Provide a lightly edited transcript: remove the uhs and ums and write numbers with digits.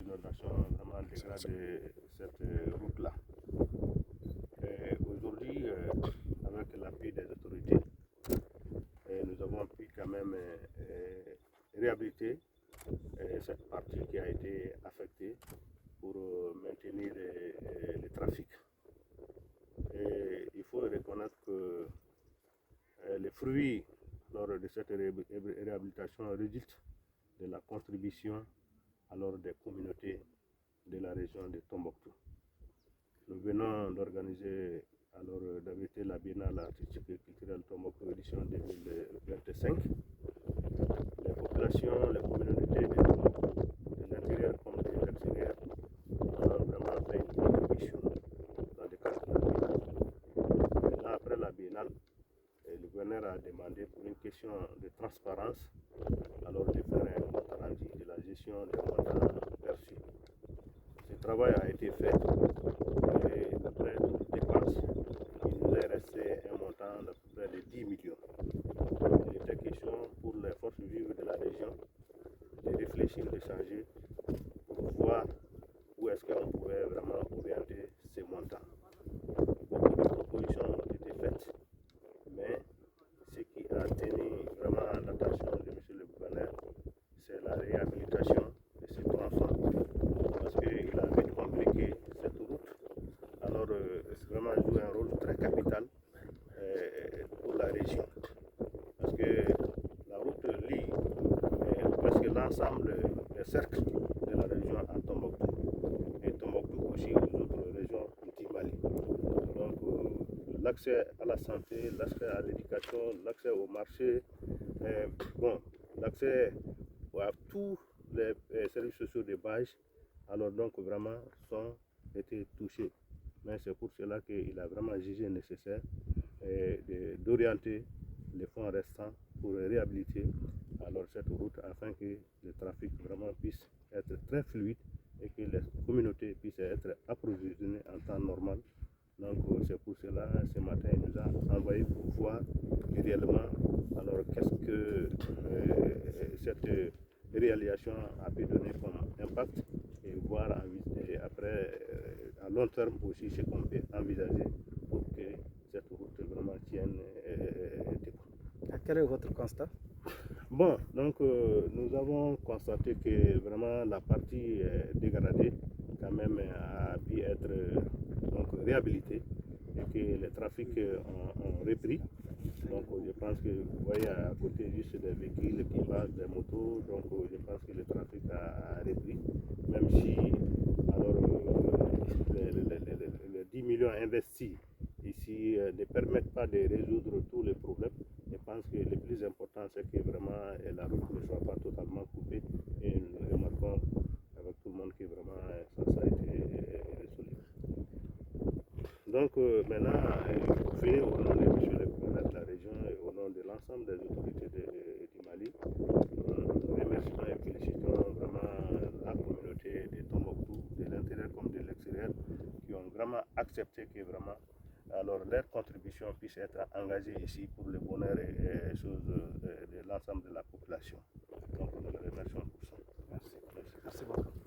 L'inondation vraiment dégradé cette route-là. Aujourd'hui, avec l'appui des autorités, nous avons pu quand même réhabiliter cette partie qui a été affectée pour maintenir le trafic. Et il faut reconnaître que les fruits lors de cette réhabilitation résultent de la contribution alors des communautés de la région de Tombouctou. Nous venons d'organiser, alors d'abriter la Biennale artistique et culturelle Tombouctou édition 2025. Les populations, les communautés de Tombouctou, de l'intérieur comme de l'extérieur, ont vraiment fait une contribution dans le cadre de la Biennale. Maintenant, après la Biennale, le gouverneur a demandé pour une question de transparence, alors de faire un compte rendu de la gestion des montants perçus. Ce travail a été fait et après toute dépense, il nous est resté un montant d'à peu près de 10 millions. Il était question pour les forces vives de la région de réfléchir, de changer pour voir où est-ce qu'on pouvait vraiment orienter ces montants. Beaucoup de propositions ont été faites, mais ce qui a tenu vraiment l'attention de M. le gouverneur, c'est la réhabilitation de ces trois femmes. Parce qu'il a vite compliqué cette route. Alors, c'est vraiment joué un rôle très capital pour la région. Parce que la route lie presque l'ensemble des cercles de la région à Tombouctou. Et Tombouctou aussi aux autres régions du Mali. Donc, l'accès à la santé, l'accès à l'éducation, l'accès au marché, l'accès à tous les services sociaux de base, alors donc vraiment sont été touchés. Mais c'est pour cela qu'il a vraiment jugé nécessaire d'orienter les fonds restants pour réhabiliter alors cette route afin que le trafic vraiment puisse être très fluide et que les communautés puissent être approvisionnées en temps normal. Donc c'est pour cela ce matin il nous a envoyé pour voir réellement alors qu'est-ce que cette réalisation a pu donner comme impact et voir après à long terme aussi ce qu'on peut envisager pour que cette route vraiment tienne debout. Quel est votre constat? Bon, donc nous avons constaté que vraiment la partie dégradée quand même a pu être donc réhabilitée et que les trafics ont repris. Donc je pense que vous voyez à côté juste des véhicules qui passent, des motos, donc je pense que le trafic a repris, même si alors les 10 millions investis ici ne permettent pas de résoudre tous les problèmes. Je pense que le plus important c'est que vraiment la route ne soit pas totalement coupée et nous remarquons avec tout le monde que vraiment ça a été résolu. Donc maintenant, je fais au nom de M. le gouverneur de la région et au nom de l'ensemble des autorités du Mali, remercions et félicitons vraiment la communauté de Tombouctou, de l'intérieur comme de l'extérieur, qui ont vraiment accepté que vraiment alors leur contribution puisse être engagée ici pour le bonheur et choses de l'ensemble de la population. Donc nous les remercions pour ça. Merci beaucoup.